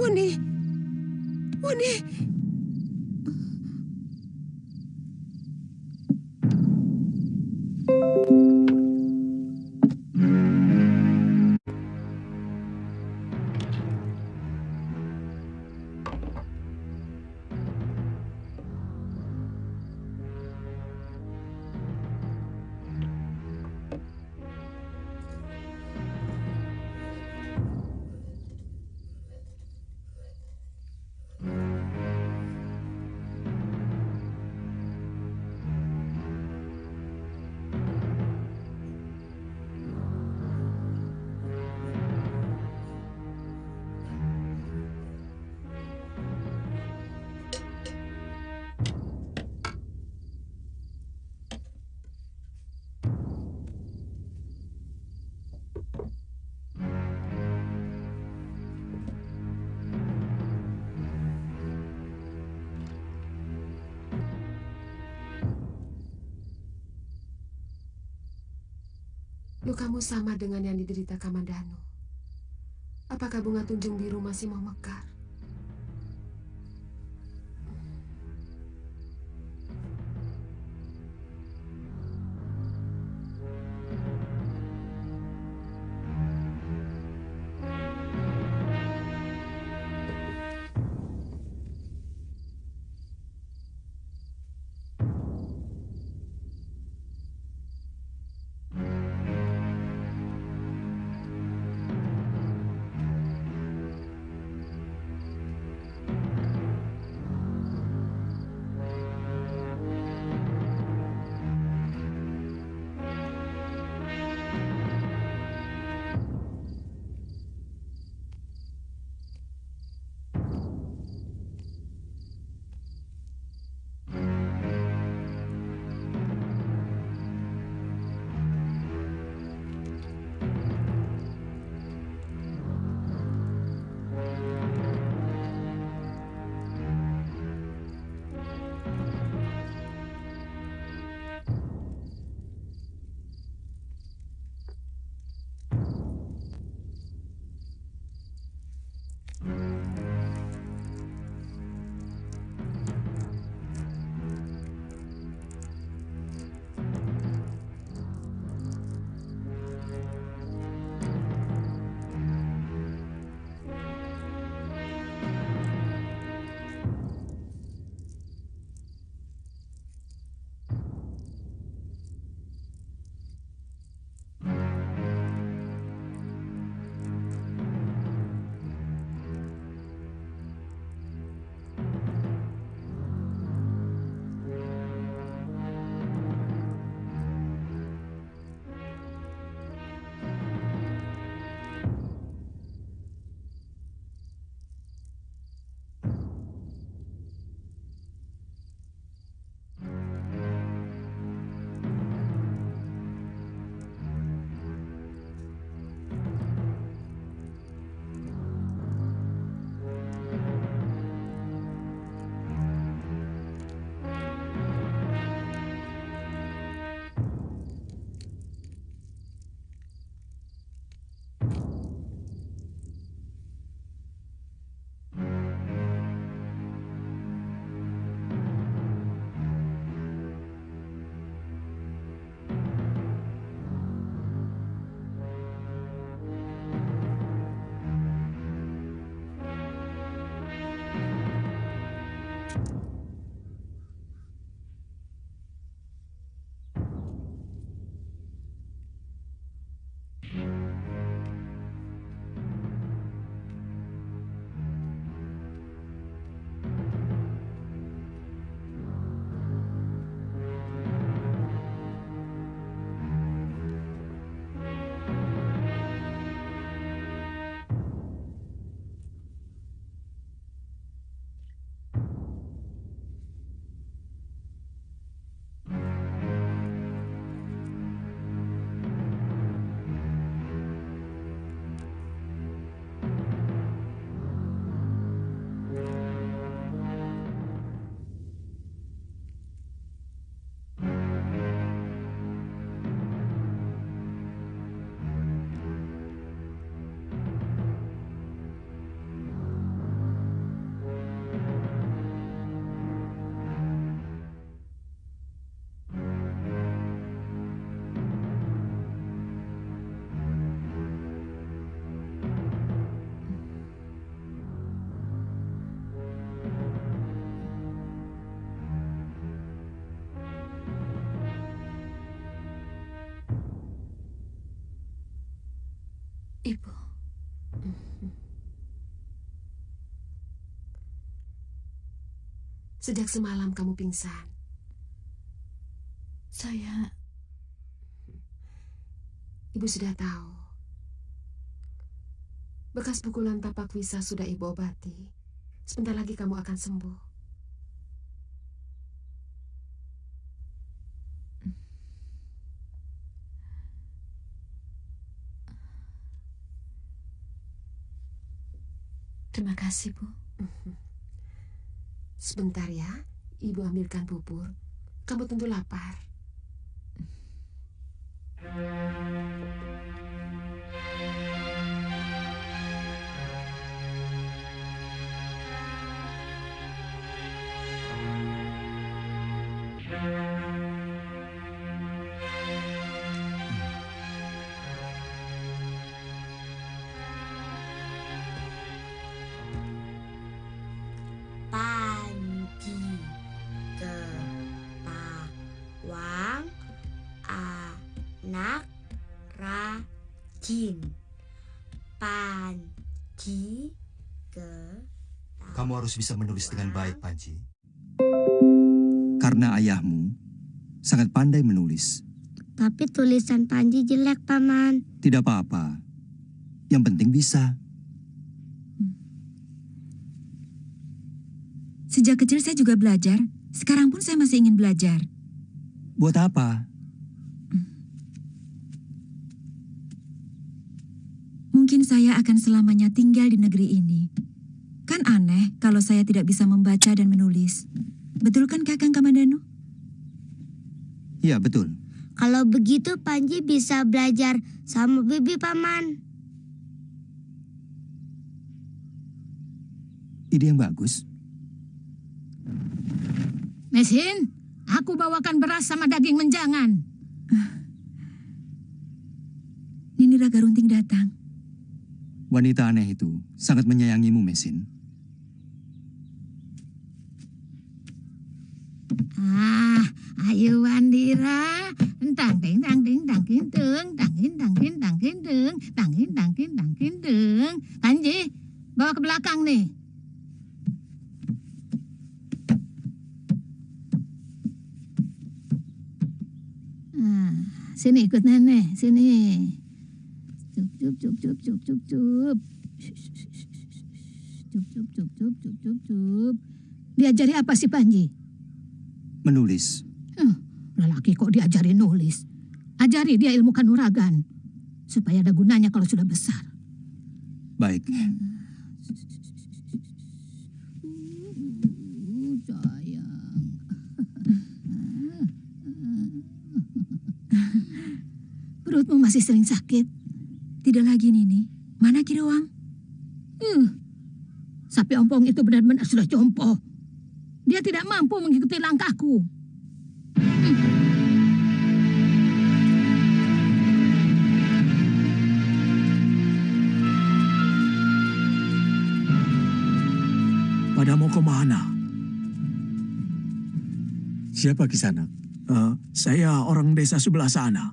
Wuni, Wuni. Lukamu sama dengan yang diderita Kamandanu. Apakah bunga tunjung biru masih mau mekar? Sejak semalam kamu pingsan. Ibu sudah tahu. Bekas pukulan tapak Wisa sudah ibu obati. Sebentar lagi kamu akan sembuh. Terima kasih, Bu. Sebentar ya, ibu ambilkan bubur. Kamu tentu lapar. Panji Ketawang anak rajin. Panji Ketawang. Kamu harus bisa menulis dengan baik, Panji. Karena ayahmu sangat pandai menulis. Tapi tulisan Panji jelek, Paman. Tidak apa-apa. Yang penting bisa. Sejak kecil saya juga belajar. Sekarang pun saya masih ingin belajar. Buat apa? Mungkin saya akan selamanya tinggal di negeri ini. Kan aneh kalau saya tidak bisa membaca dan menulis. Betul kan Kakang Kamandanu? Ya, betul. Kalau begitu Panji bisa belajar sama Bibi, Paman. Ide yang bagus. Mesin, aku bawakan beras sama daging menjangan. Nini Raga Runting datang. Wanita aneh itu sangat menyayangimu, Mesin. Ayo Wandira. Tang ting tang ting tang kintung, tang kin tang kin tang kintung, tang kin tang kin tang kintung. Panji, bawa ke belakang nih. Sini ikut nenek, sini. Cup cup cup cup cup cup cup. Cup cup cup cup cup cup cup. Diajari apa sih Panji? Menulis. Lelaki kok diajari nulis. Ajari dia ilmu kanuragan supaya ada gunanya kalau sudah besar. Baik. Sayang. Perutmu masih sering sakit? Tidak lagi Nini. Mana Kiruang? Sapi ompong itu benar-benar sudah jompo. Dia tidak mampu mengikuti langkahku. Pada mau kemana? Siapa Kisanak? Saya orang desa sebelah sana.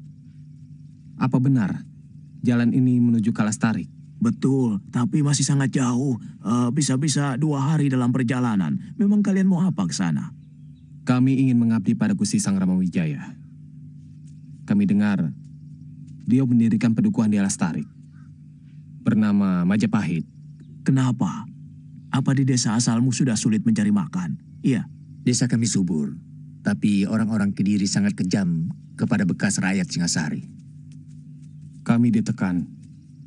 Apa benar jalan ini menuju Kalastarik? Betul, tapi masih sangat jauh. Bisa-bisa 2 hari dalam perjalanan. Memang kalian mau apa ke sana? Kami ingin mengabdi pada Gusti Sang Ramawijaya. Kami dengar dia mendirikan pedukuhan di Alastarik bernama Majapahit. Kenapa? Apa di desa asalmu sudah sulit mencari makan? Iya. Desa kami subur, tapi orang-orang Kediri sangat kejam kepada bekas rakyat Singasari. Kami ditekan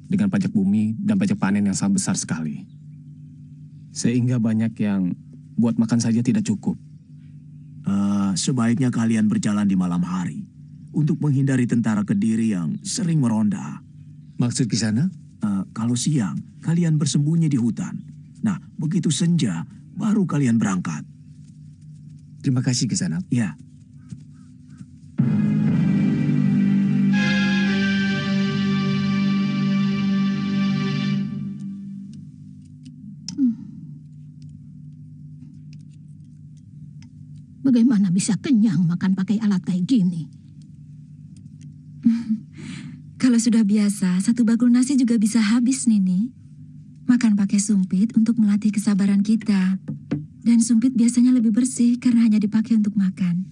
dengan pajak bumi dan pajak panen yang sangat besar sekali. Sehingga banyak yang buat makan saja tidak cukup. Sebaiknya kalian berjalan di malam hari untuk menghindari tentara Kediri yang sering meronda. Maksud di sana? Kalau siang, kalian bersembunyi di hutan. Nah, begitu senja, baru kalian berangkat. Terima kasih Kisanak. Ya. Bagaimana bisa kenyang makan pakai alat kayak gini? Kalau sudah biasa, 1 bakul nasi juga bisa habis, Nini. Makan pakai sumpit untuk melatih kesabaran kita. Dan sumpit biasanya lebih bersih karena hanya dipakai untuk makan.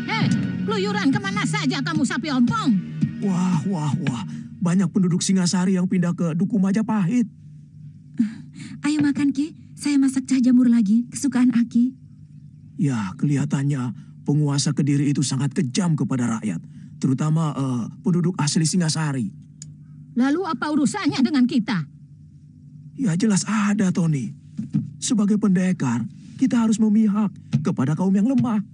Hei, keluyuran kemana saja kamu sapi ompong? Wah. Banyak penduduk Singasari yang pindah ke Duku Majapahit. Ayo makan, Ki. Saya masak cah jamur lagi, kesukaan Aki. Ya, kelihatannya penguasa Kediri itu sangat kejam kepada rakyat. Terutama penduduk asli Singasari. Lalu apa urusannya dengan kita? Ya jelas ada, Tony. Sebagai pendekar, kita harus memihak kepada kaum yang lemah.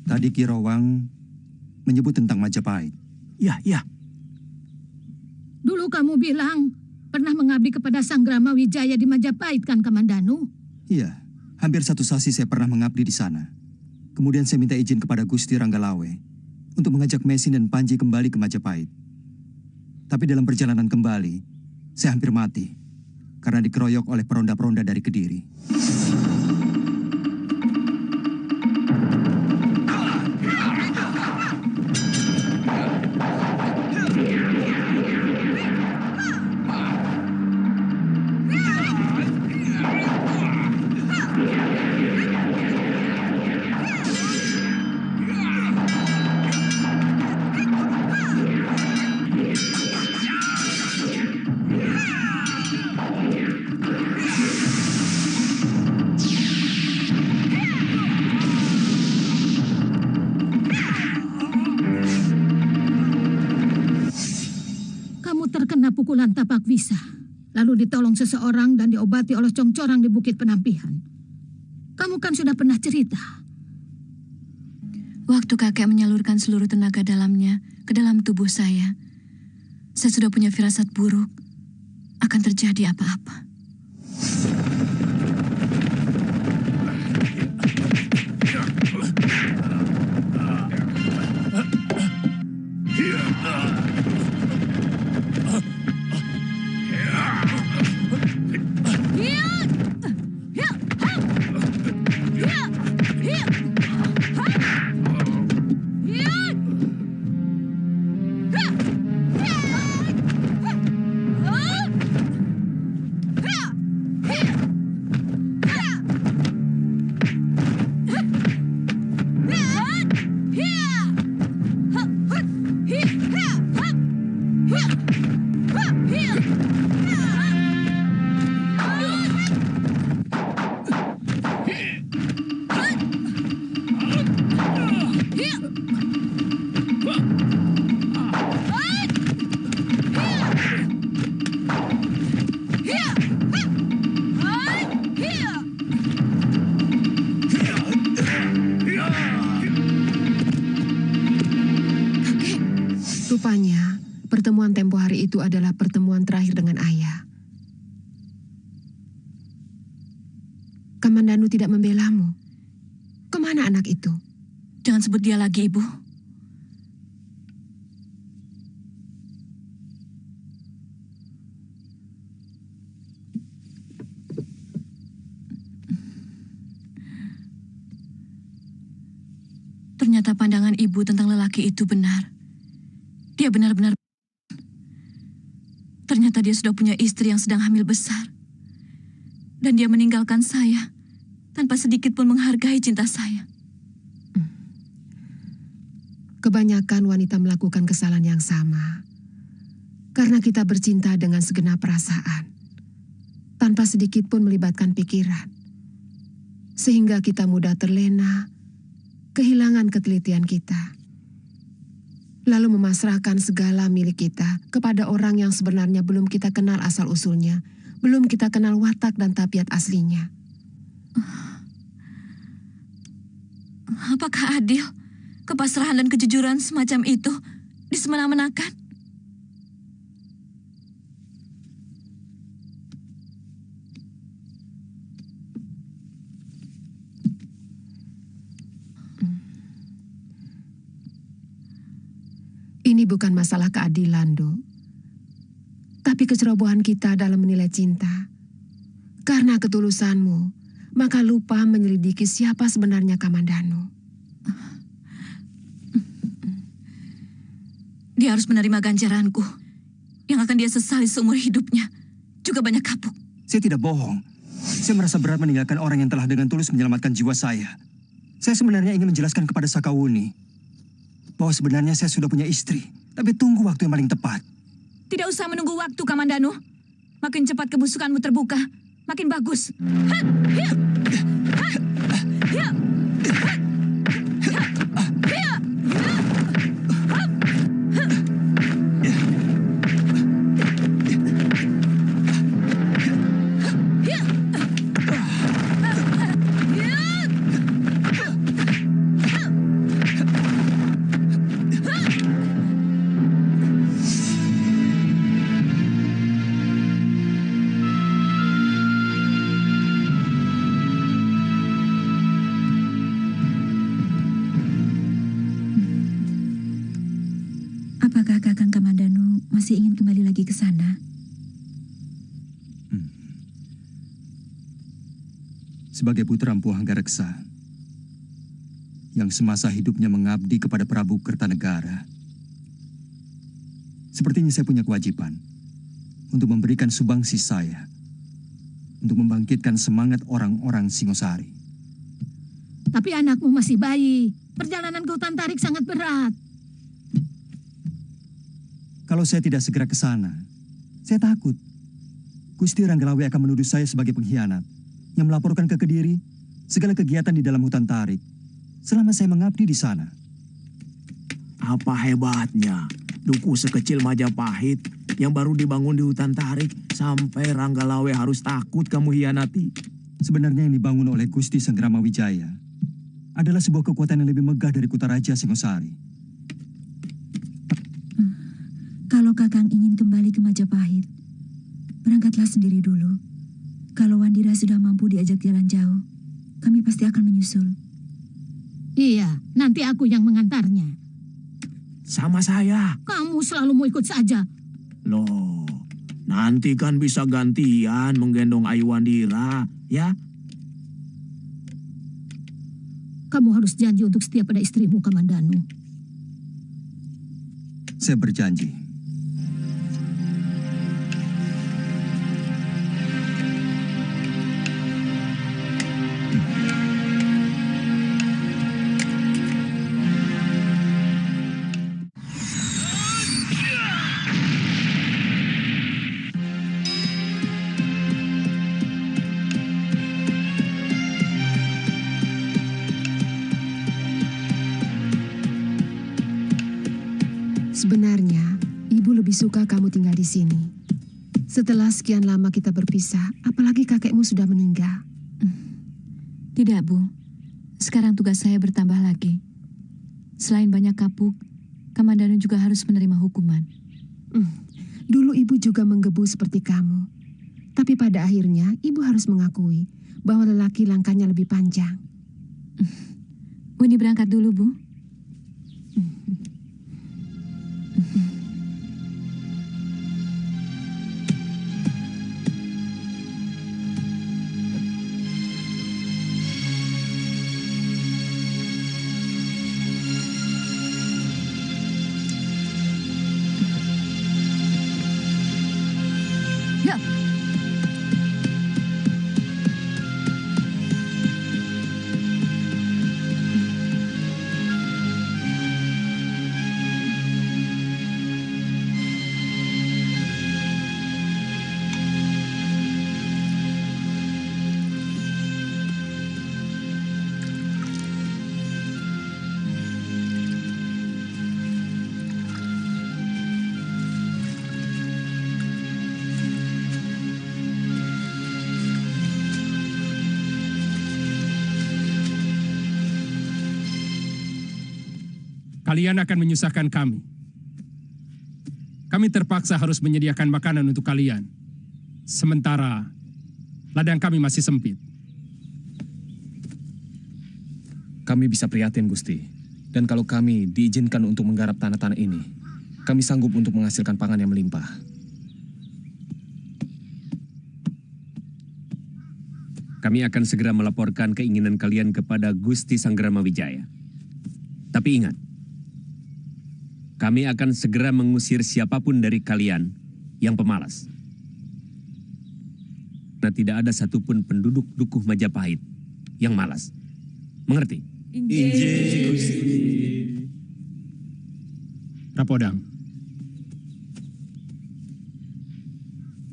Tadi Ki Rowang menyebut tentang Majapahit. Ya. Dulu kamu bilang pernah mengabdi kepada Sang Rama Wijaya di Majapahit kan, Kamandanu? Iya, hampir 1 sasi saya pernah mengabdi di sana. Kemudian saya minta izin kepada Gusti Ranggalawe untuk mengajak Mesin dan Panji kembali ke Majapahit. Tapi dalam perjalanan kembali, saya hampir mati karena dikeroyok oleh peronda-peronda dari Kediri. Terkena pukulan tapak wisa, lalu ditolong seseorang dan diobati oleh congcorang di Bukit Penampihan. Kamu kan sudah pernah cerita. Waktu kakek menyalurkan seluruh tenaga dalamnya ke dalam tubuh saya sudah punya firasat buruk akan terjadi apa-apa. Rupanya, pertemuan tempo hari itu adalah pertemuan terakhir dengan ayah. Kamandanu tidak membelamu. Kemana anak itu? Jangan sebut dia lagi, Ibu. Ternyata pandangan Ibu tentang lelaki itu benar. Dia benar-benar... Ternyata dia sudah punya istri yang sedang hamil besar. Dan dia meninggalkan saya tanpa sedikit pun menghargai cinta saya. Kebanyakan wanita melakukan kesalahan yang sama. Karena kita bercinta dengan segenap perasaan. Tanpa sedikit pun melibatkan pikiran. Sehingga kita mudah terlena, kehilangan ketelitian kita. Lalu memasrahkan segala milik kita kepada orang yang sebenarnya belum kita kenal asal-usulnya, belum kita kenal watak dan tabiat aslinya. Apakah adil kepasrahan dan kejujuran semacam itu disemena-menakan? Ini bukan masalah keadilan, Do. Tapi kecerobohan kita dalam menilai cinta. Karena ketulusanmu, maka lupa menyelidiki siapa sebenarnya Kamandanu. Dia harus menerima ganjaranku. yang akan dia sesali seumur hidupnya. Juga banyak kapuk. Saya tidak bohong. Saya merasa berat meninggalkan orang yang telah dengan tulus menyelamatkan jiwa saya. Saya sebenarnya ingin menjelaskan kepada Sakawuni bahwa sebenarnya saya sudah punya istri. Tapi tunggu waktu yang paling tepat. Tidak usah menunggu waktu, Kamandanu. Makin cepat kebusukanmu terbuka, makin bagus. Apakah Kakang Kamandanu masih ingin kembali lagi ke sana? Sebagai putra Empu Hanggareksa yang semasa hidupnya mengabdi kepada Prabu Kertanegara, sepertinya saya punya kewajiban untuk memberikan sumbangsi saya untuk membangkitkan semangat orang-orang Singosari. Tapi anakmu masih bayi. Perjalanan ke hutan tarik sangat berat. Kalau saya tidak segera ke sana, saya takut Gusti Ranggalawe akan menuduh saya sebagai pengkhianat yang melaporkan ke Kediri segala kegiatan di dalam hutan tarik selama saya mengabdi di sana. Apa hebatnya duku sekecil Majapahit yang baru dibangun di hutan tarik sampai Ranggalawe harus takut kamu hianati? Sebenarnya yang dibangun oleh Gusti Sanggrama Wijaya adalah sebuah kekuatan yang lebih megah dari Kutaraja Singosari. Kalau Kakang ingin kembali ke Majapahit, berangkatlah sendiri dulu. Kalau Wandira sudah mampu diajak jalan jauh, kami pasti akan menyusul. Iya, nanti aku yang mengantarnya. Sama saya. Kamu selalu mau ikut saja. Loh, nanti kan bisa gantian menggendong Ayu Wandira, ya? Kamu harus janji untuk setia pada istrimu, Kamandanu. Saya berjanji. Sebenarnya, Ibu lebih suka kamu tinggal di sini. Setelah sekian lama kita berpisah, apalagi kakekmu sudah meninggal. Tidak, Bu. Sekarang tugas saya bertambah lagi. Selain banyak kapuk, Kamandanu juga harus menerima hukuman. Dulu Ibu juga menggebu seperti kamu. Tapi pada akhirnya, Ibu harus mengakui bahwa lelaki langkahnya lebih panjang. Wini berangkat dulu, Bu. Ya. Kalian akan menyusahkan kami. Kami terpaksa harus menyediakan makanan untuk kalian. Sementara ladang kami masih sempit. Kami bisa prihatin, Gusti. Dan kalau kami diizinkan untuk menggarap tanah-tanah ini, kami sanggup untuk menghasilkan pangan yang melimpah. Kami akan segera melaporkan keinginan kalian kepada Gusti Sanggrama Wijaya. Tapi ingat, kami akan segera mengusir siapapun dari kalian yang pemalas. Nah, tidak ada satupun penduduk Dukuh Majapahit yang malas. Mengerti? Injih Gusti. Rapodang,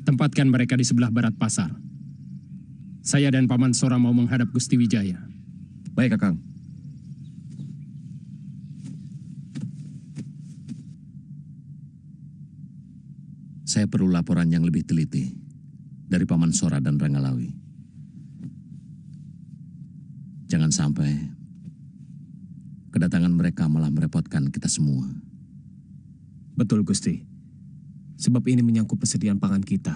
tempatkan mereka di sebelah barat pasar. Saya dan Paman Sora mau menghadap Gusti Wijaya. Baik, Kakang. Saya perlu laporan yang lebih teliti dari Paman Sora dan Ranggalawi. Jangan sampai kedatangan mereka malah merepotkan kita semua. Betul, Gusti. Sebab ini menyangkut persediaan pangan kita.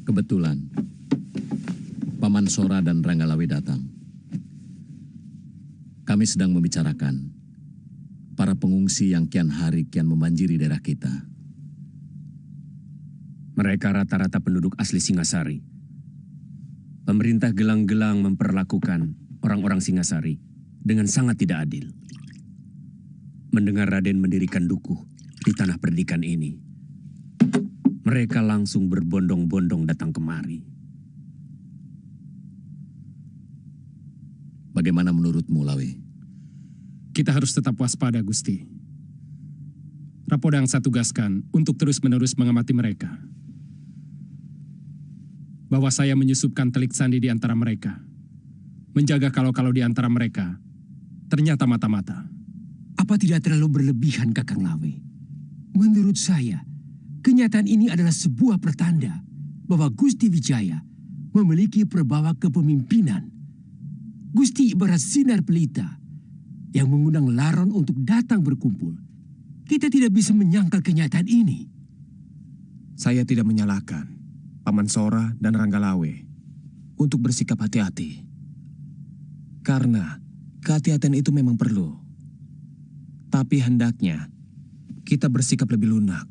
Kebetulan, Paman Sora dan Ranggalawi datang. Kami sedang membicarakan para pengungsi yang kian hari kian membanjiri daerah kita. Mereka rata-rata penduduk asli Singasari. Pemerintah gelang-gelang memperlakukan orang-orang Singasari dengan sangat tidak adil. Mendengar Raden mendirikan dukuh di tanah pendidikan ini, mereka langsung berbondong-bondong datang kemari. Bagaimana menurutmu, Lawe? Kita harus tetap waspada, Gusti. Rapodang saya tugaskan untuk terus-menerus mengamati mereka. Bahwa saya menyusupkan telik sandi di antara mereka. Menjaga kalau-kalau di antara mereka ternyata mata-mata. Apa tidak terlalu berlebihan, Kakang Lawe? Menurut saya, kenyataan ini adalah sebuah pertanda bahwa Gusti Wijaya memiliki perbawa kepemimpinan. Gusti ibarat sinar pelita yang mengundang laron untuk datang berkumpul. Kita tidak bisa menyangkal kenyataan ini. Saya tidak menyalahkan Paman Sora dan Ranggalawe untuk bersikap hati-hati. Karena kehati-hatian itu memang perlu. Tapi hendaknya kita bersikap lebih lunak.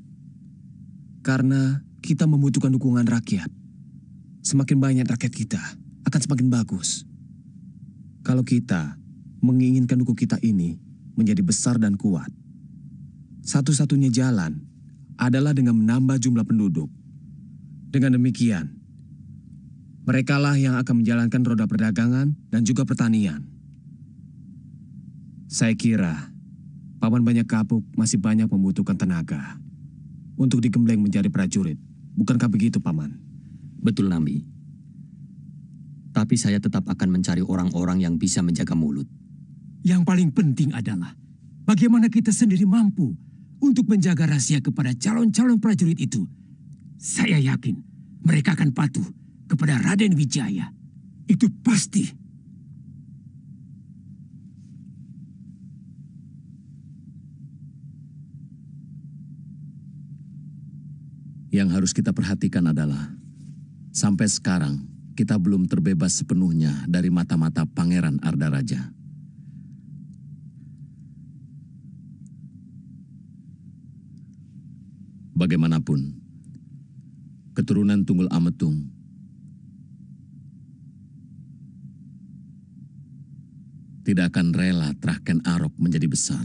Karena kita membutuhkan dukungan rakyat. Semakin banyak rakyat kita, akan semakin bagus. Kalau kita menginginkan dukuh kita ini menjadi besar dan kuat, satu-satunya jalan adalah dengan menambah jumlah penduduk. Dengan demikian, merekalah yang akan menjalankan roda perdagangan dan juga pertanian. Saya kira Paman Banyak Kapuk masih banyak membutuhkan tenaga untuk digembleng menjadi prajurit. Bukankah begitu, Paman? Betul, Nambi. Tapi saya tetap akan mencari orang-orang yang bisa menjaga mulut. Yang paling penting adalah bagaimana kita sendiri mampu untuk menjaga rahasia kepada calon-calon prajurit itu. Saya yakin mereka akan patuh kepada Raden Wijaya. Itu pasti. Yang harus kita perhatikan adalah sampai sekarang kita belum terbebas sepenuhnya dari mata-mata Pangeran Ardaraja. Bagaimanapun, keturunan Tunggul Ametung tidak akan rela Traken Arok menjadi besar.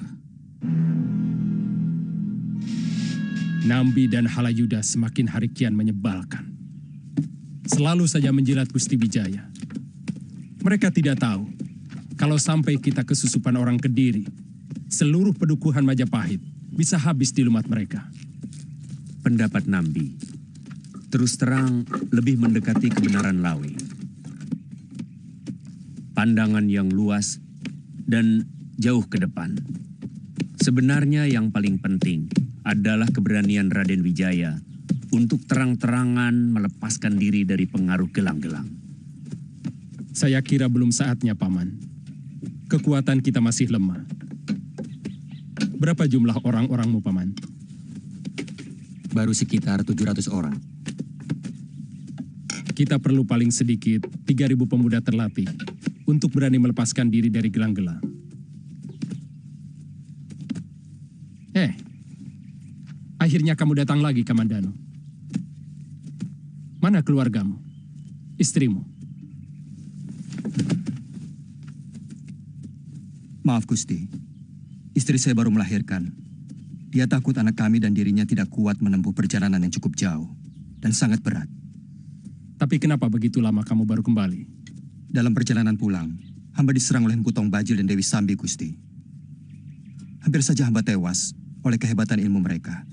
Nambi dan Halayuda semakin hari kian menyebalkan. Selalu saja menjilat Gusti Wijaya. Mereka tidak tahu kalau sampai kita kesusupan orang Kediri, seluruh pedukuhan Majapahit bisa habis di lumat mereka. Pendapat Nambi terus terang lebih mendekati kebenaran Lawe. Pandangan yang luas dan jauh ke depan. Sebenarnya yang paling penting adalah keberanian Raden Wijaya untuk terang-terangan melepaskan diri dari pengaruh gelang-gelang. Saya kira belum saatnya, Paman. Kekuatan kita masih lemah. Berapa jumlah orang-orangmu, Paman? Baru sekitar 700 orang. Kita perlu paling sedikit 3.000 pemuda terlatih untuk berani melepaskan diri dari gelang-gelang. Akhirnya kamu datang lagi, Kamandano. Mana keluargamu? Istrimu? Maaf Gusti, istri saya baru melahirkan. Dia takut anak kami dan dirinya tidak kuat menempuh perjalanan yang cukup jauh dan sangat berat. Tapi kenapa begitu lama kamu baru kembali? Dalam perjalanan pulang, hamba diserang oleh Empu Tong Bajil dan Dewi Sambi, Gusti. Hampir saja hamba tewas oleh kehebatan ilmu mereka.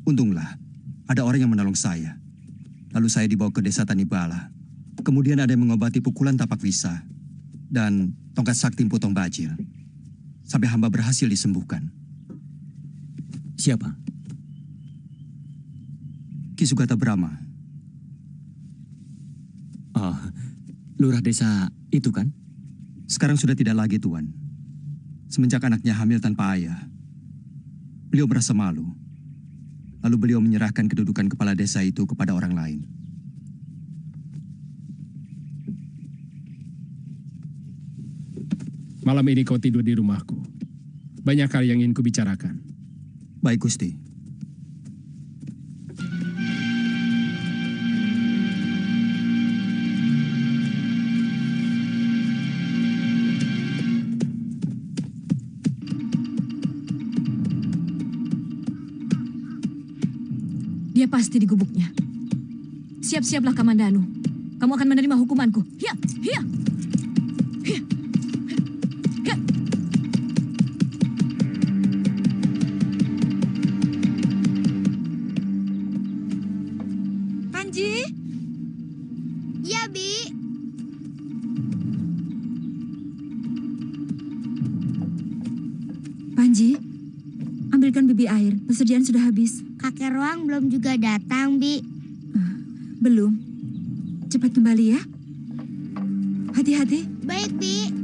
Untunglah, ada orang yang menolong saya. Lalu saya dibawa ke desa Tanibala. Kemudian ada yang mengobati pukulan tapak wisa dan tongkat sakti Empu Tong Bajil. Sampai hamba berhasil disembuhkan. Siapa? Ki Sugata Brahma. Oh, lurah desa itu kan? Sekarang sudah tidak lagi, Tuan. Semenjak anaknya hamil tanpa ayah, beliau merasa malu. Lalu beliau menyerahkan kedudukan kepala desa itu kepada orang lain. Malam ini kau tidur di rumahku. Banyak hal yang ingin kubicarakan. Baik, Gusti. Dia pasti di gubuknya. Siap-siaplah, Kamandanu. Kamu akan menerima hukumanku. Hiya, hiya, hiya, hiya. Panji? Ya, Bi. Panji, ambilkan bibi air. Persediaan sudah habis. Kakek Roang belum juga datang, Bi. Belum. Cepat kembali ya. Hati-hati. Baik, Bi.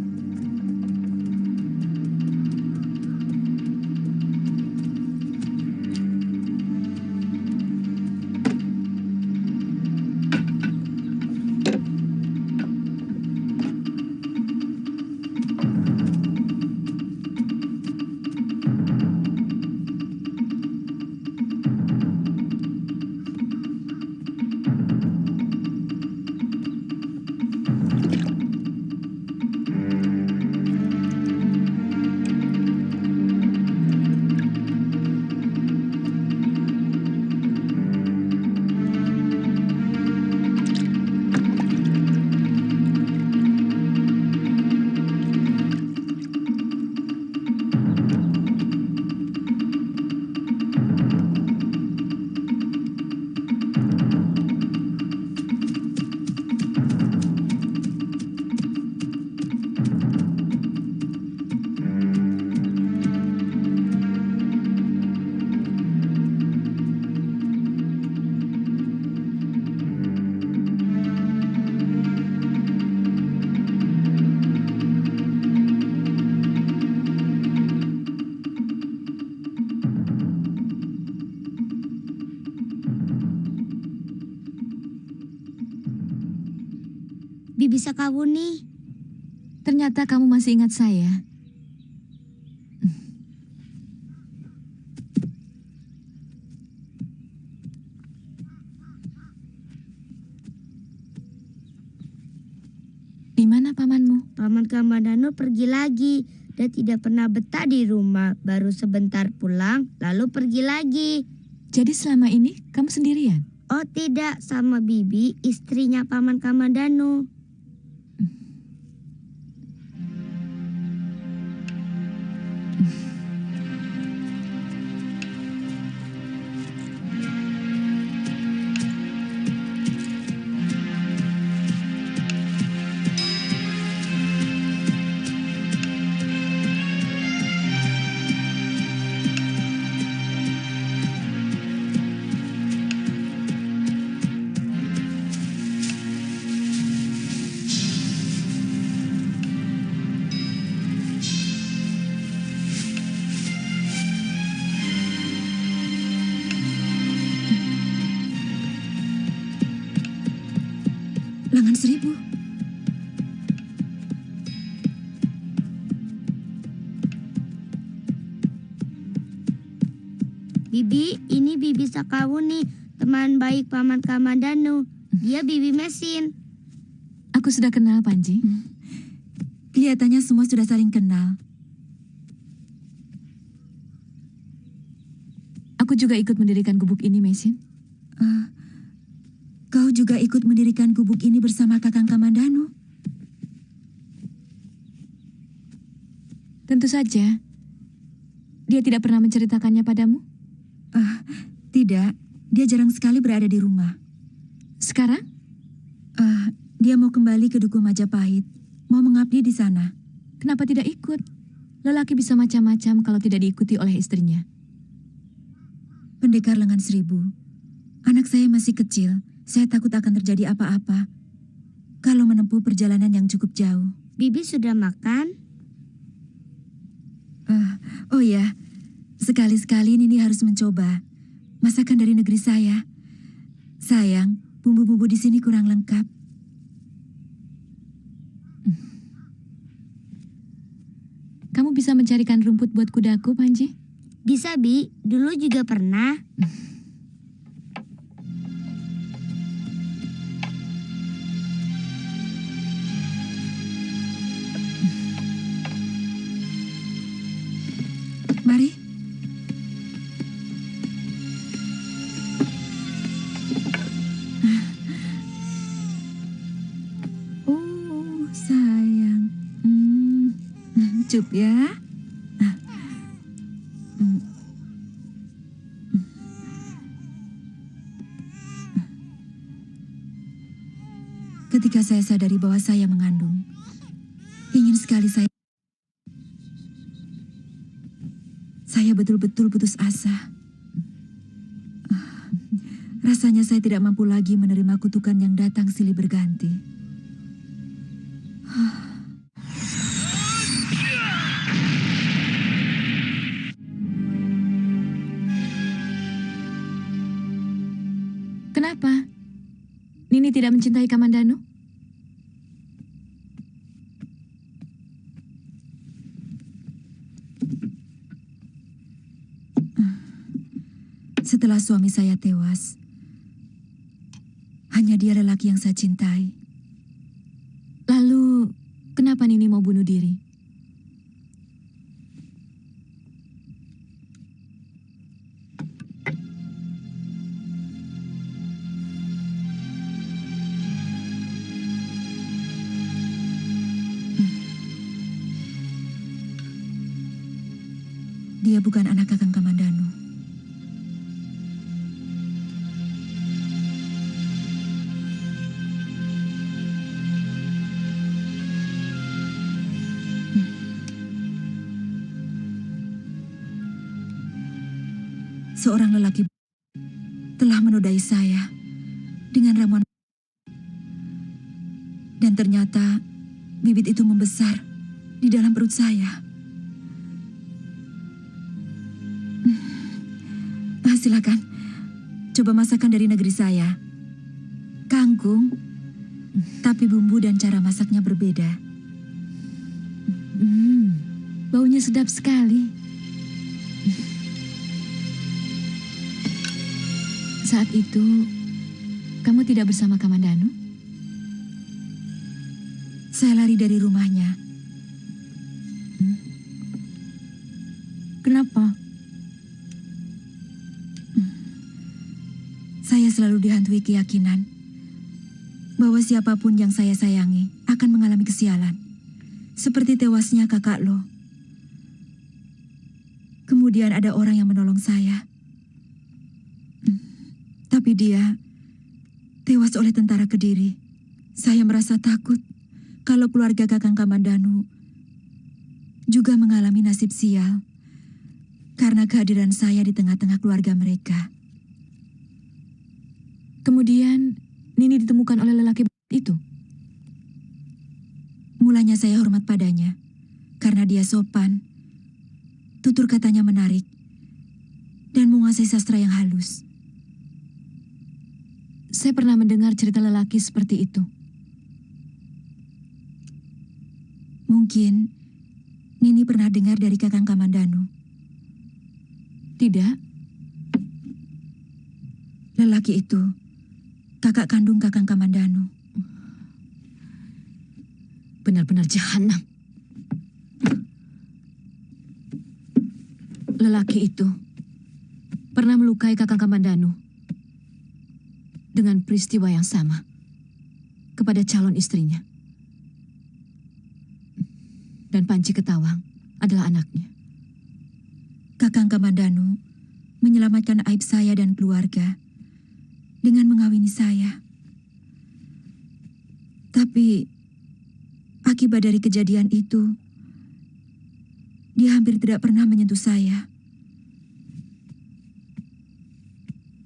Bibi Sakawuni. Ternyata kamu masih ingat saya. Di mana pamanmu? Paman Kamandano pergi lagi. Dia tidak pernah betah di rumah. Baru sebentar pulang, lalu pergi lagi. Jadi selama ini kamu sendirian? Oh tidak, sama Bibi, istrinya Paman Kamandano. Langan 1000. Bibi, ini Bibi Sakawuni, teman baik Paman Kamandanu. Dia Bibi Mesin. Aku sudah kenal, Panji. Kelihatannya semua sudah saling kenal. Aku juga ikut mendirikan gubuk ini, Mesin. Kau juga ikut mendirikan gubuk ini bersama Kakang Kamandanu? Tentu saja. Dia tidak pernah menceritakannya padamu? Tidak. Dia jarang sekali berada di rumah. Sekarang? Dia mau kembali ke Duku Majapahit. Mau mengabdi di sana. Kenapa tidak ikut? Lelaki bisa macam-macam kalau tidak diikuti oleh istrinya. Pendekar lengan seribu. Anak saya masih kecil. Saya takut akan terjadi apa-apa kalau menempuh perjalanan yang cukup jauh. Bibi sudah makan? Oh ya, sekali-sekali Nini harus mencoba masakan dari negeri saya. Sayang, bumbu-bumbu di sini kurang lengkap. Kamu bisa mencarikan rumput buat kudaku, Panji? Bisa, Bi. Dulu juga pernah. Mari. Oh, sayang. Cup ya. Ketika saya sadari bahwa saya mengandung, ingin sekali saya betul-betul putus asa. Rasanya saya tidak mampu lagi menerima kutukan yang datang silih berganti. Kenapa? Nini tidak mencintai Kamandanu? Setelah suami saya tewas, hanya dia lelaki yang saya cintai. Lalu, kenapa Nini mau bunuh diri? Dia bukan anak Kakang Kamandanu. Seorang lelaki telah menodai saya dengan ramuan, dan ternyata bibit itu membesar di dalam perut saya. Silakan, coba masakan dari negeri saya. Kangkung, tapi bumbu dan cara masaknya berbeda. Baunya sedap sekali. Saat itu, kamu tidak bersama Kamandanu? Saya lari dari rumahnya. Kenapa? Saya selalu dihantui keyakinan bahwa siapapun yang saya sayangi akan mengalami kesialan. Seperti tewasnya kakak lo. Kemudian ada orang yang menolong saya. Tapi dia tewas oleh tentara Kediri. Saya merasa takut kalau keluarga Kakang Kamandanu juga mengalami nasib sial karena kehadiran saya di tengah-tengah keluarga mereka. Kemudian Nini ditemukan oleh lelaki itu. Mulanya saya hormat padanya karena dia sopan, tutur katanya menarik, dan menguasai sastra yang halus. Saya pernah mendengar cerita lelaki seperti itu. Mungkin Nini pernah dengar dari Kakang Kamandanu. Tidak. Lelaki itu kakak kandung Kakang Kamandanu. Benar-benar jahanam. Lelaki itu pernah melukai Kakang Kamandanu dengan peristiwa yang sama kepada calon istrinya. Dan Panji Ketawang adalah anaknya. Kakang Kamandanu menyelamatkan aib saya dan keluarga dengan mengawini saya. Tapi akibat dari kejadian itu, dia hampir tidak pernah menyentuh saya.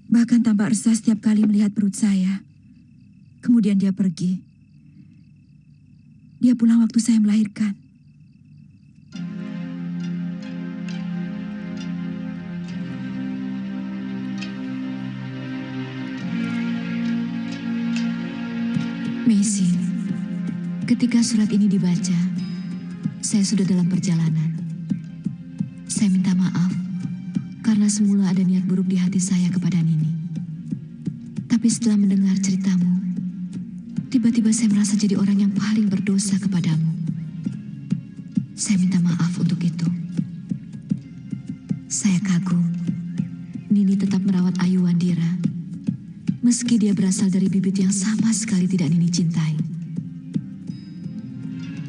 Bahkan tampak resah setiap kali melihat perut saya. Kemudian dia pergi. Dia pulang waktu saya melahirkan. Messi, ketika surat ini dibaca, saya sudah dalam perjalanan. Saya minta maaf karena semula ada niat buruk di hati saya kepada Nini. Tapi setelah mendengar ceritamu, tiba-tiba saya merasa jadi orang yang paling berdosa kepadamu. Saya minta maaf untuk itu. Saya kagum, Nini tetap merawat Ayu Wandira, meski dia berasal dari bibit yang sama sekali tidak Nini cintai.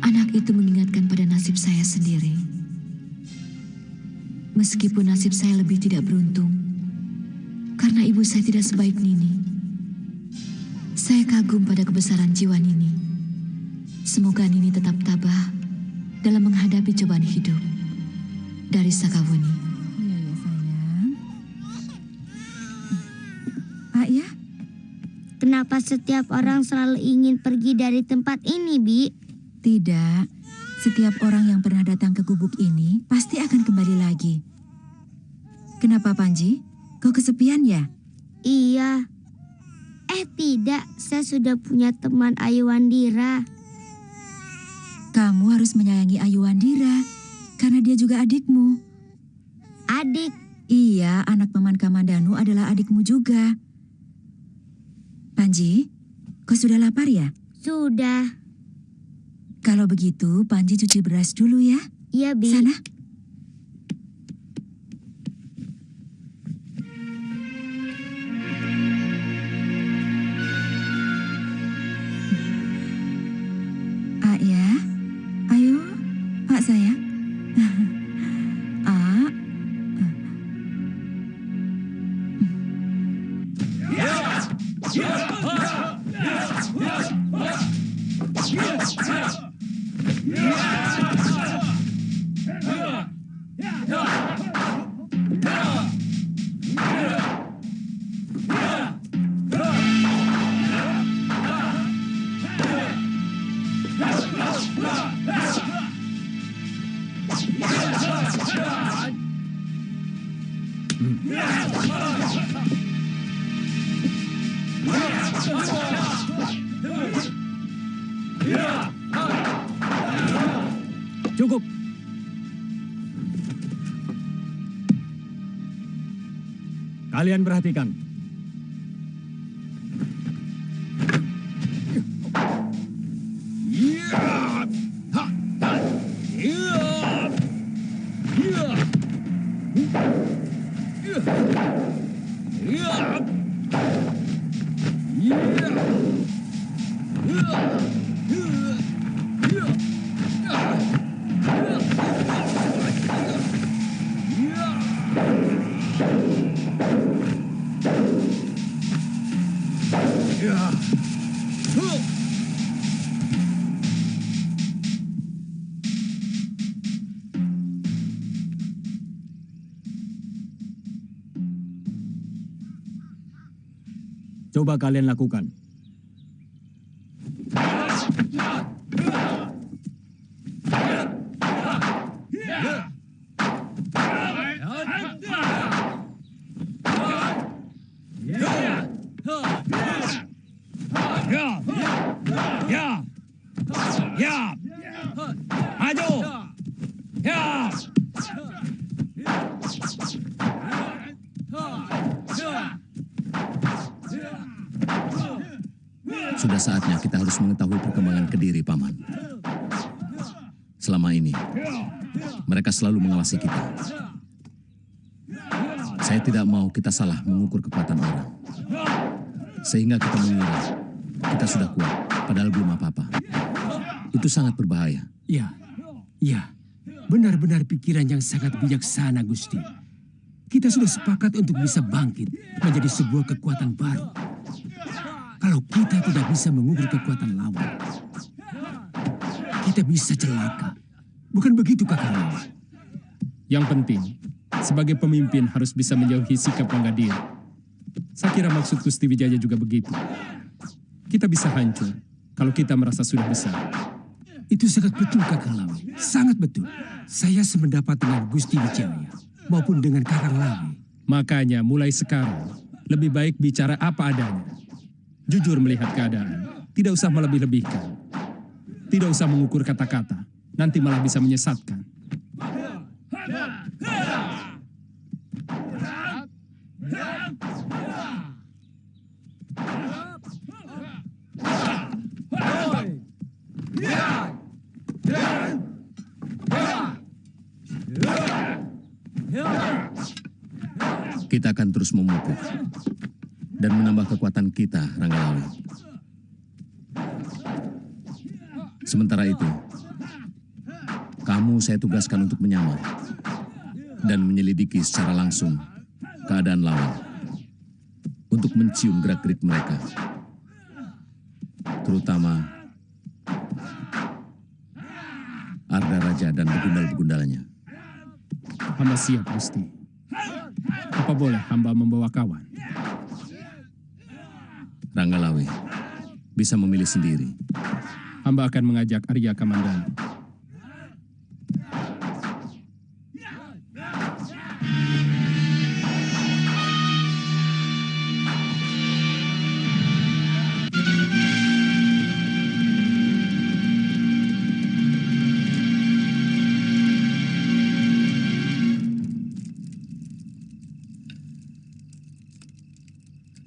Anak itu mengingatkan pada nasib saya sendiri. Meskipun nasib saya lebih tidak beruntung, karena ibu saya tidak sebaik Nini. Saya kagum pada kebesaran jiwa Nini. Semoga Nini tetap tabah dalam menghadapi cobaan hidup. Dari Sakawuni. Iya ya sayang. Ya? Kenapa setiap orang selalu ingin pergi dari tempat ini, Bi? Tidak. Setiap orang yang pernah datang ke gubuk ini pasti akan kembali lagi. Kenapa Panji? Kau kesepian ya? Iya. Tidak. Saya sudah punya teman Ayu Wandira. Kamu harus menyayangi Ayu Wandira karena dia juga adikmu. Adik? Iya, anak Paman Kamandanu adalah adikmu juga. Panji, kau sudah lapar ya? Sudah. Kalau begitu, Panji cuci beras dulu ya. Iya, Bi. Sana. Ya. Ayo, Pak sayang. Cukup. Kalian perhatikan. Coba kalian lakukan. Maju. Sudah saatnya kita harus mengetahui perkembangan Kediri, Paman. Selama ini, mereka selalu mengawasi kita. Saya tidak mau kita salah mengukur kekuatan orang. Sehingga kita mengira kita sudah kuat, padahal belum apa-apa. Itu sangat berbahaya. Ya, benar-benar pikiran yang sangat bijaksana, Gusti. Kita sudah sepakat untuk bisa bangkit menjadi sebuah kekuatan baru. Kalau kita tidak bisa mengukur kekuatan lawan, kita bisa celaka. Bukan begitu, Kakang Lawe? Yang penting, sebagai pemimpin harus bisa menjauhi sikap bangga diri. Saya kira maksud Gusti Wijaya juga begitu. Kita bisa hancur kalau kita merasa sudah besar. Itu sangat betul, Kakang Lawe. Sangat betul. Saya sependapat dengan Gusti Wijaya maupun dengan Kakang Lawe. Makanya mulai sekarang, lebih baik bicara apa adanya. Jujur melihat keadaan. Tidak usah melebih-lebihkan. Tidak usah mengukur kata-kata. Nanti malah bisa menyesatkan. Kita akan terus memupuk dan menambah kekuatan kita, Ranggalawe. Sementara itu, kamu saya tugaskan untuk menyamar dan menyelidiki secara langsung keadaan lawan untuk mencium gerak-gerik mereka, terutama Arda Raja dan begundal-begundalnya. Hamba siap, Gusti. Apa boleh hamba membawa kawan? Ranggalawe bisa memilih sendiri. Hamba akan mengajak Arya Kamandanu.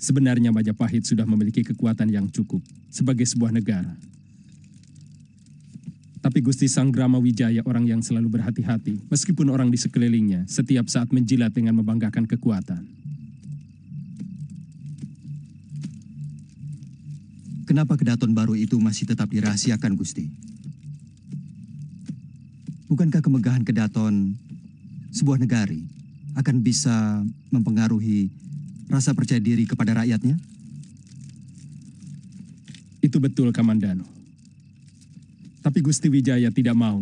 Sebenarnya Majapahit sudah memiliki kekuatan yang cukup sebagai sebuah negara. Tapi Gusti Sanggrama Wijaya orang yang selalu berhati-hati, meskipun orang di sekelilingnya setiap saat menjilat dengan membanggakan kekuatan. Kenapa kedaton baru itu masih tetap dirahasiakan, Gusti? Bukankah kemegahan kedaton sebuah negari akan bisa mempengaruhi rasa percaya diri kepada rakyatnya? Itu betul, Kamandanu. Tapi Gusti Wijaya tidak mau.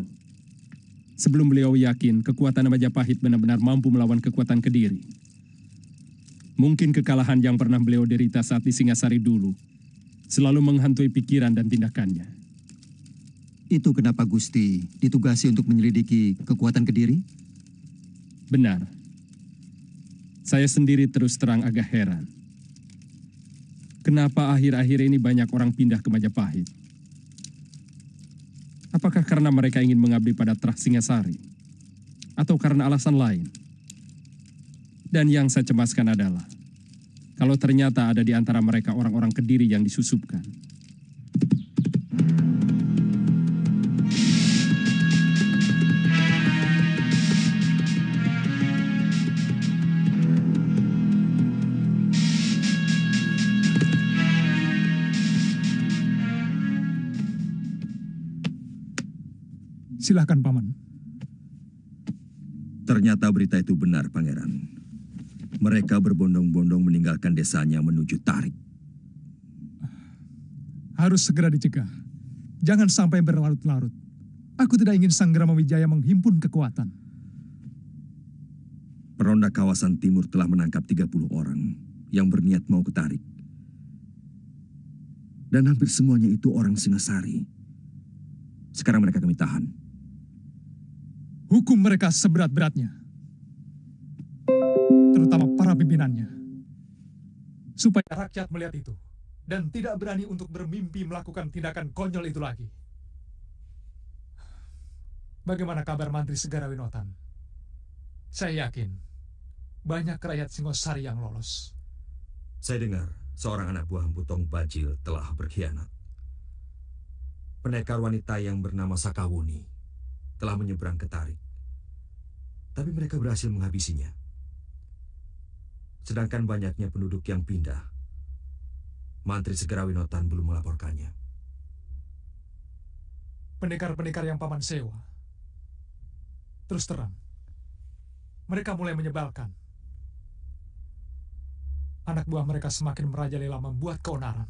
Sebelum beliau yakin kekuatan Majapahit benar-benar mampu melawan kekuatan Kediri. Mungkin kekalahan yang pernah beliau derita saat di Singasari dulu selalu menghantui pikiran dan tindakannya. Itu kenapa Gusti ditugasi untuk menyelidiki kekuatan Kediri? Benar. Saya sendiri terus terang agak heran. Kenapa akhir-akhir ini banyak orang pindah ke Majapahit? Apakah karena mereka ingin mengabdi pada Trah Singasari? Atau karena alasan lain? Dan yang saya cemaskan adalah, kalau ternyata ada di antara mereka orang-orang Kediri yang disusupkan. Silakan, Paman. Ternyata berita itu benar, Pangeran. Mereka berbondong-bondong meninggalkan desanya menuju Tarik. Harus segera dicegah. Jangan sampai berlarut-larut. Aku tidak ingin Sanggrama Wijaya menghimpun kekuatan. Peronda kawasan timur telah menangkap 30 orang yang berniat mau ke Tarik. Dan hampir semuanya itu orang Singasari. Sekarang mereka kami tahan. Hukum mereka seberat-beratnya. Terutama para pimpinannya. Supaya rakyat melihat itu. Dan tidak berani untuk bermimpi melakukan tindakan konyol itu lagi. Bagaimana kabar Mantri Segara Winotan? Saya yakin banyak rakyat Singosari yang lolos. Saya dengar seorang anak buah Empu Tong Bajil telah berkhianat. Pendekar wanita yang bernama Sakawuni telah menyeberang ke Tarik. Tapi mereka berhasil menghabisinya. Sedangkan banyaknya penduduk yang pindah, Mantri Segerawinotan belum melaporkannya. Pendekar-pendekar yang paman sewa, terus terang, mereka mulai menyebalkan. Anak buah mereka semakin merajalela membuat keonaran.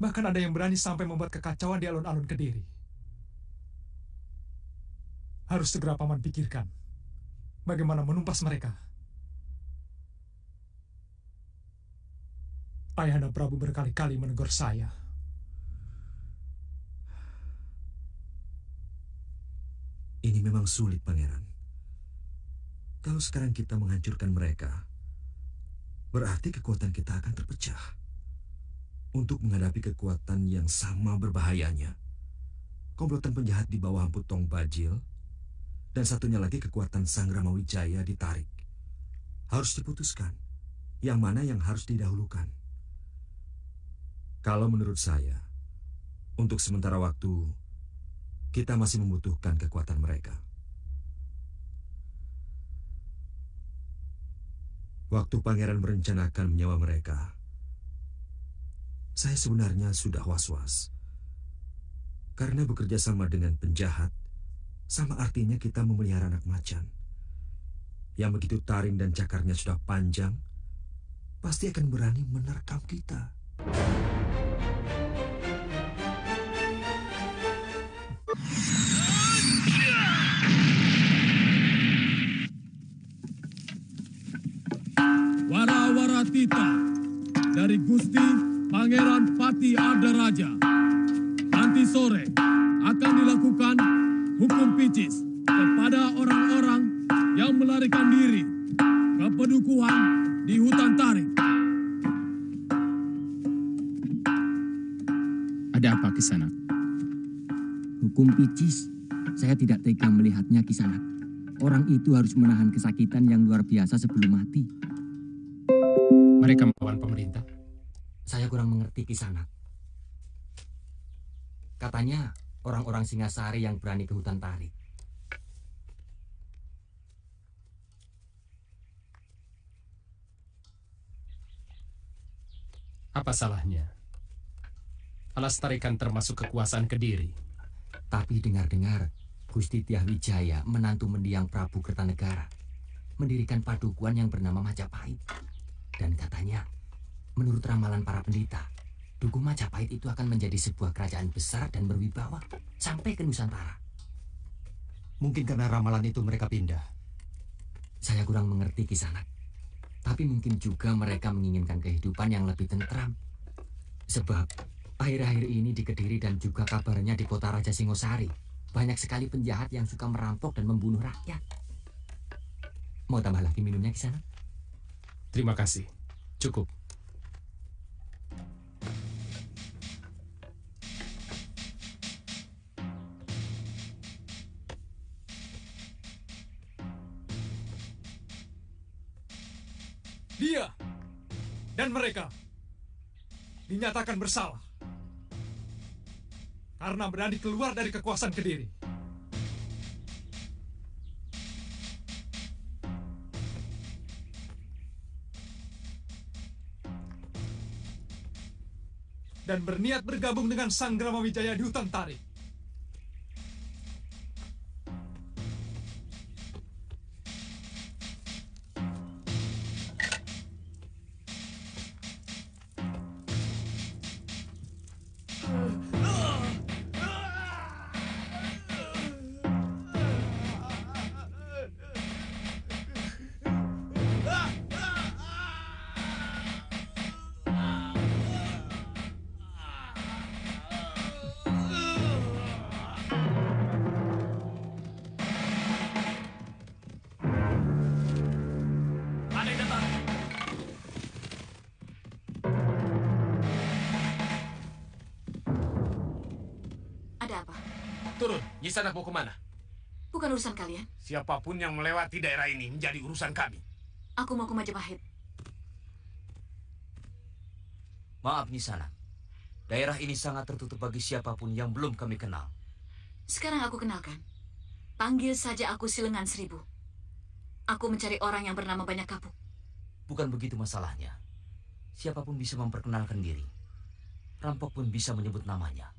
Bahkan ada yang berani sampai membuat kekacauan di alun-alun Kediri. Harus segera paman pikirkan bagaimana menumpas mereka. Ayahanda Prabu berkali-kali menegur saya. Ini memang sulit, Pangeran. Kalau sekarang kita menghancurkan mereka, berarti kekuatan kita akan terpecah. Untuk menghadapi kekuatan yang sama berbahayanya, komplotan penjahat di bawah Empu Tong Bajil, dan satunya lagi kekuatan Sang Ramawijaya ditarik. Harus diputuskan, yang mana yang harus didahulukan. Kalau menurut saya, untuk sementara waktu, kita masih membutuhkan kekuatan mereka. Waktu Pangeran merencanakan menyewa mereka, saya sebenarnya sudah was-was. Karena bekerja sama dengan penjahat, sama artinya kita memelihara anak macan. Yang begitu taring dan cakarnya sudah panjang, pasti akan berani menerkam kita. Wara-wara-tita dari Gusti Pangeran Pati Ardaraja. Nanti sore akan dilakukan hukum picis kepada orang-orang yang melarikan diri ke pedukuhan di hutan Tarik. Ada apa, Kisanak? Hukum picis, saya tidak tega melihatnya, Kisanak. Orang itu harus menahan kesakitan yang luar biasa sebelum mati. Mereka melawan pemerintah? Saya kurang mengerti, Kisanak. Katanya orang-orang Singasari yang berani ke hutan Tarik. Apa salahnya? Alastari kan termasuk kekuasaan Kediri. Tapi dengar-dengar, Gusti Tiah Wijaya, menantu mendiang Prabu Kertanegara, mendirikan padukuhan yang bernama Majapahit. Dan katanya, menurut ramalan para pendeta, Dukuh Majapahit itu akan menjadi sebuah kerajaan besar dan berwibawa sampai ke Nusantara. Mungkin karena ramalan itu mereka pindah. Saya kurang mengerti, Kisanak. Tapi mungkin juga mereka menginginkan kehidupan yang lebih tentram. Sebab akhir-akhir ini di Kediri dan juga kabarnya di kota Raja Singosari, banyak sekali penjahat yang suka merampok dan membunuh rakyat. Mau tambah lagi minumnya, Kisanak? Terima kasih. Cukup. Dia dan mereka dinyatakan bersalah karena berani keluar dari kekuasaan Kediri. Dan berniat bergabung dengan Sang Ramawijaya di hutan Tarik. Turun, Kisanak mau kemana? Bukan urusan kalian. Siapapun yang melewati daerah ini menjadi urusan kami. Aku mau ke Majapahit. Maaf Nisanak, daerah ini sangat tertutup bagi siapapun yang belum kami kenal. Sekarang aku kenalkan. Panggil saja aku Silengan Seribu. Aku mencari orang yang bernama Banyak Kapuk. Bukan begitu masalahnya. Siapapun bisa memperkenalkan diri. Rampok pun bisa menyebut namanya.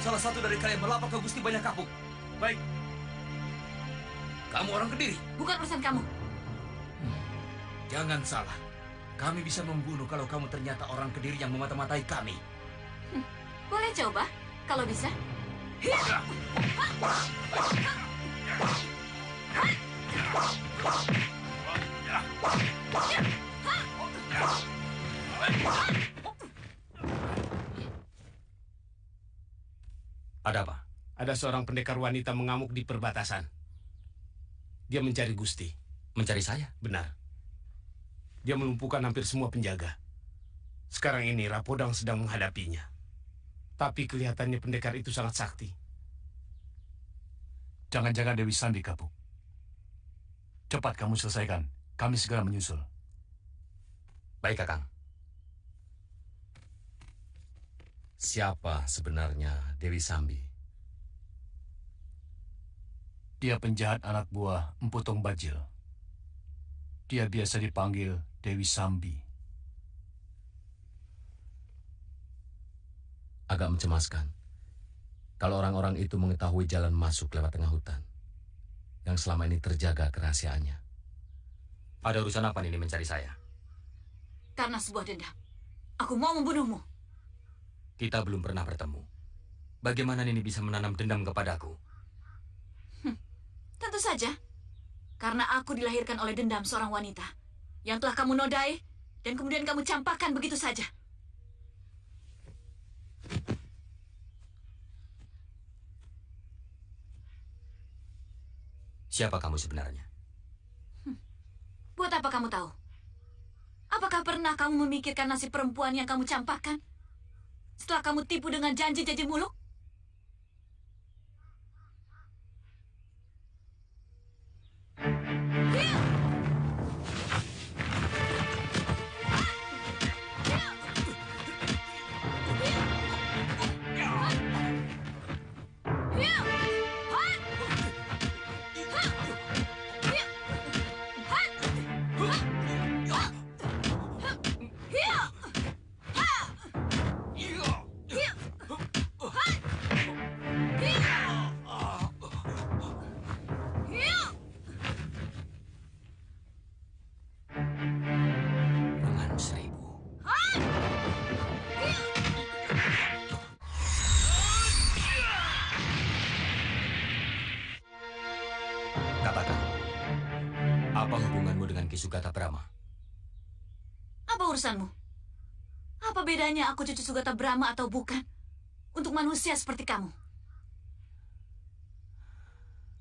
Salah satu dari kalian melapak ke Gusti Banyak Kapuk. Baik. Kamu orang Kediri? Bukan urusan kamu. Jangan salah. Kami bisa membunuh kalau kamu ternyata orang Kediri yang memata-matai kami. Boleh coba, kalau bisa. Ada apa? Ada seorang pendekar wanita mengamuk di perbatasan. Dia mencari Gusti. Mencari saya? Benar. Dia melumpuhkan hampir semua penjaga. Sekarang ini Rapodang sedang menghadapinya. Tapi kelihatannya pendekar itu sangat sakti. Jangan-jangan Dewi Sambi, Kapuk. Cepat kamu selesaikan. Kami segera menyusul. Baik, Kakang. Siapa sebenarnya Dewi Sambi? Dia penjahat anak buah Empu Tong Bajil. Dia biasa dipanggil Dewi Sambi. Agak mencemaskan kalau orang-orang itu mengetahui jalan masuk lewat tengah hutan yang selama ini terjaga kerahasiaannya. Ada urusan apa ini mencari saya? Karena sebuah dendam. Aku mau membunuhmu. Kita belum pernah bertemu. Bagaimana Nini bisa menanam dendam kepadaku? Tentu saja. Karena aku dilahirkan oleh dendam seorang wanita yang telah kamu nodai dan kemudian kamu campakkan begitu saja. Siapa kamu sebenarnya? Buat apa kamu tahu? Apakah pernah kamu memikirkan nasib perempuan yang kamu campakkan? Setelah kamu tipu dengan janji-janji muluk? Sugata Brahma. Apa urusanmu? Apa bedanya aku cucu Sugata Brahma atau bukan? Untuk manusia seperti kamu.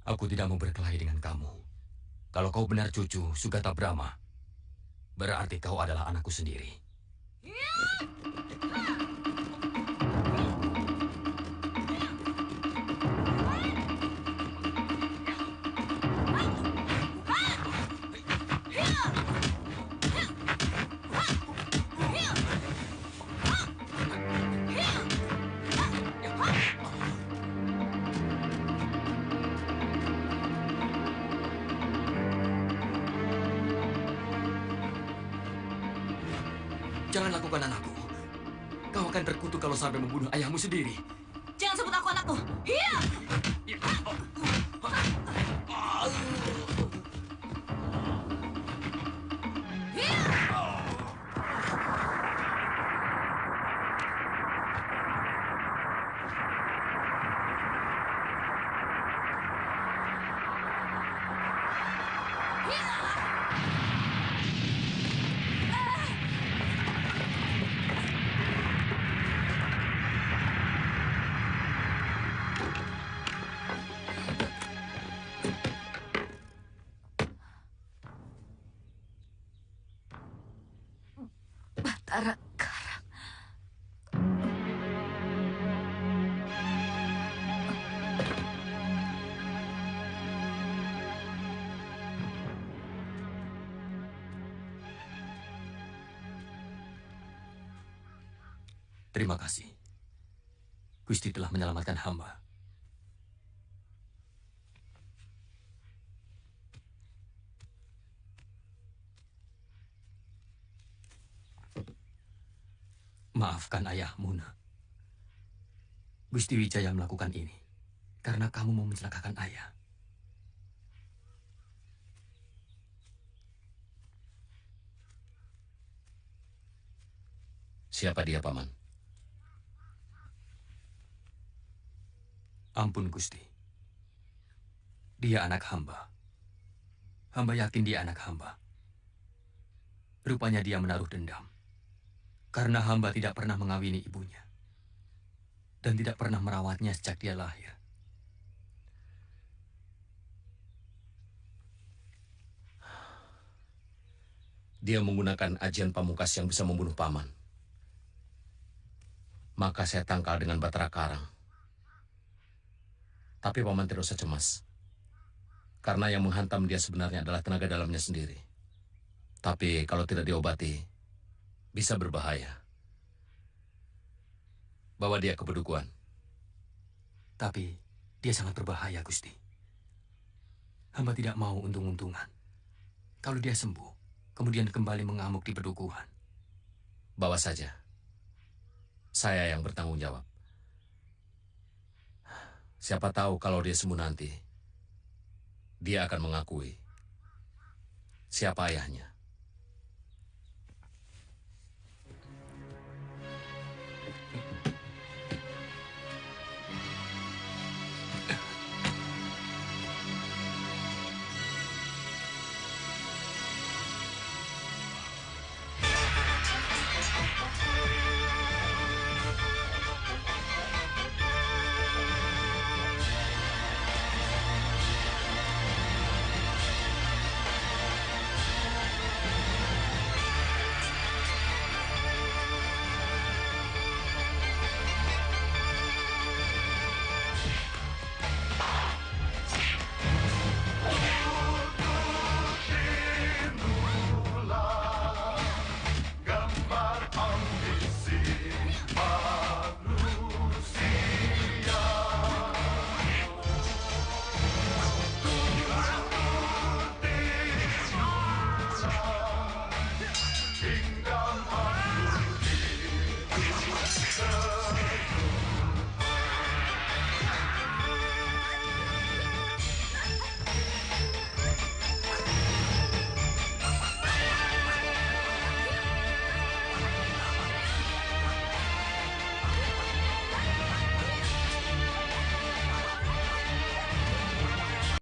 Aku tidak mau berkelahi dengan kamu. Kalau kau benar cucu Sugata Brahma, berarti kau adalah anakku sendiri. Jangan lakukan anakku. Kau akan terkutuk kalau sampai membunuh ayahmu sendiri. Jangan sebut aku anakmu. Hiya! Karang. Terima kasih. Gusti telah menyelamatkan hamba. Maafkan ayahmu, nak. Gusti Wijaya melakukan ini karena kamu mau mencelakakan ayah. Siapa dia, Paman? Ampun, Gusti. Dia anak hamba. Hamba yakin dia anak hamba. Rupanya dia menaruh dendam. Karena hamba tidak pernah mengawini ibunya. Dan tidak pernah merawatnya sejak dia lahir. Dia menggunakan ajian pamungkas yang bisa membunuh Paman. Maka saya tangkal dengan batara karang. Tapi Paman tidak usah cemas. Karena yang menghantam dia sebenarnya adalah tenaga dalamnya sendiri. Tapi kalau tidak diobati, bisa berbahaya. Bawa dia ke pedukuhan. Tapi dia sangat berbahaya, Gusti. Hamba tidak mau untung-untungan. Kalau dia sembuh, kemudian kembali mengamuk di pedukuhan. Bawa saja. Saya yang bertanggung jawab. Siapa tahu kalau dia sembuh nanti, dia akan mengakui siapa ayahnya.